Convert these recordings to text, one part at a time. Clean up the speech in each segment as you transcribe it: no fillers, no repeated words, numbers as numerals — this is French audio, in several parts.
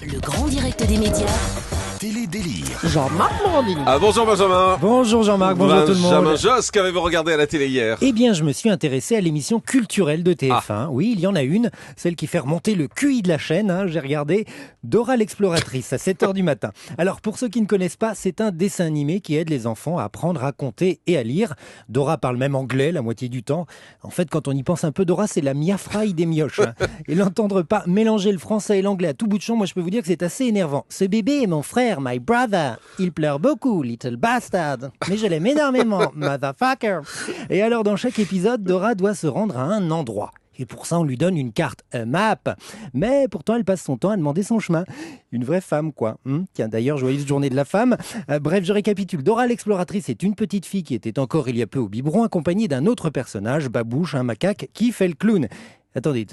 Le grand direct des médias. Télé-délire. Jean-Marc Morandini. Bonjour Benjamin. Bonjour Jean-Marc, bonjour tout le monde. Benjamin Josse, qu'avez-vous regardé à la télé hier? Eh bien, je me suis intéressé à l'émission culturelle de TF1. Oui, il y en a une, celle qui fait remonter le QI de la chaîne. J'ai regardé Dora l'exploratrice à 7h du matin. Alors, pour ceux qui ne connaissent pas, c'est un dessin animé qui aide les enfants à apprendre à compter et à lire. Dora parle même anglais la moitié du temps. En fait, quand on y pense un peu, Dora, c'est la Mia Fry des mioches. Et l'entendre pas mélanger le français et l'anglais à tout bout de champ, moi je peux vous dire que c'est assez énervant. Ce bébé est mon frère, my brother. Il pleure beaucoup, little bastard. Mais je l'aime énormément, motherfucker. Et alors, dans chaque épisode, Dora doit se rendre à un endroit. Et pour ça, on lui donne une carte, un map. Mais pourtant, elle passe son temps à demander son chemin. Une vraie femme, quoi. Tiens, d'ailleurs, joyeuse journée de la femme. Bref, je récapitule. Dora l'exploratrice est une petite fille qui était encore il y a peu au biberon, accompagnée d'un autre personnage, Babouche, un macaque, qui fait le clown. Attendez.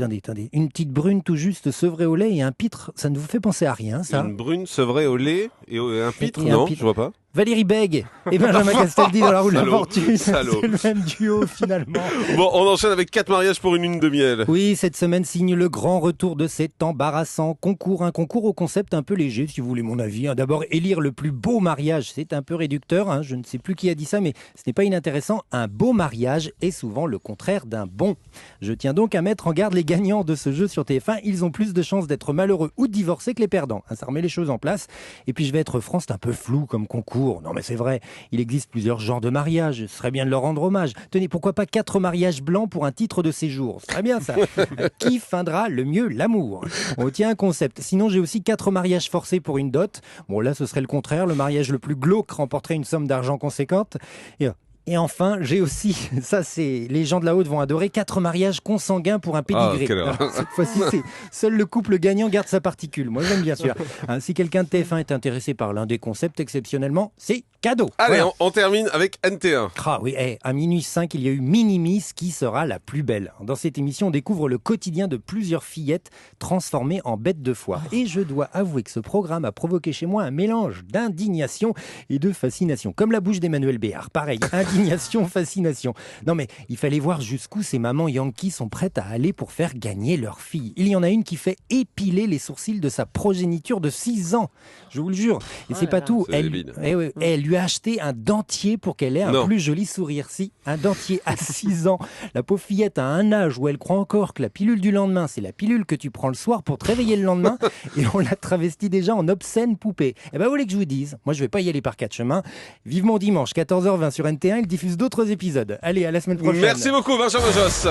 Une petite brune tout juste sevrée au lait et un pitre, ça ne vous fait penser à rien, ça? Une brune sevrée au lait et un pitre, Et un non, pitre. je vois pas. Valérie Bègue et Benjamin Castaldi dans La Roue de la Salaud. Fortune. C'est Salaud. le même duo, finalement. Bon, on enchaîne avec 4 mariages pour une lune de miel. Oui, cette semaine signe le grand retour de cet embarrassant concours. Un concours au concept un peu léger, si vous voulez mon avis. D'abord, élire le plus beau mariage, c'est un peu réducteur. Je ne sais plus qui a dit ça, mais ce n'est pas inintéressant. Un beau mariage est souvent le contraire d'un bon. Je tiens donc à mettre en garde les gagnants de ce jeu sur TF1. Ils ont plus de chances d'être malheureux ou de divorcer que les perdants. Ça remet les choses en place. Et puis je vais être franc, c'est un peu flou comme concours. Non mais c'est vrai, il existe plusieurs genres de mariages. Ce serait bien de leur rendre hommage. Tenez, pourquoi pas 4 mariages blancs pour un titre de séjour? Ce serait bien ça. Qui feindra le mieux l'amour? On tient un concept. Sinon, j'ai aussi 4 mariages forcés pour une dot. Bon, là, ce serait le contraire. Le mariage le plus glauque remporterait une somme d'argent conséquente. Et enfin, j'ai aussi, ça c'est, les gens de la haute vont adorer, 4 mariages consanguins pour un pédigré. quelle horreur. Alors, cette fois-ci, c'est seul le couple gagnant garde sa particule. Moi, j'aime bien sûr. Si quelqu'un de TF1 est intéressé par l'un des concepts, exceptionnellement, c'est cadeau. Allez, Voilà. on termine avec NT1. Ah oui, à minuit 5, il y a eu Minimis qui sera la plus belle. Dans cette émission, on découvre le quotidien de plusieurs fillettes transformées en bêtes de foire. Et je dois avouer que ce programme a provoqué chez moi un mélange d'indignation et de fascination. Comme la bouche d'Emmanuel Béard. Pareil, indignation, fascination. Non mais, il fallait voir jusqu'où ces mamans yankees sont prêtes à aller pour faire gagner leur fille. Il y en a une qui fait épiler les sourcils de sa progéniture de 6 ans. Je vous le jure. Et c'est pas tout. C'est débile. Elle lui a acheté un dentier pour qu'elle ait un Non. plus joli sourire. Si, un dentier à 6 ans. La pauvre fillette a un âge où elle croit encore que la pilule du lendemain, c'est la pilule que tu prends le soir pour te réveiller le lendemain. Et on l'a travestie déjà en obscène poupée. Eh ben, vous voulez que je vous dise? Moi, je vais pas y aller par 4 chemins. Vivement dimanche, 14h20 sur NT1, il diffuse d'autres épisodes. Allez, à la semaine prochaine. Merci beaucoup Benjamin Josse.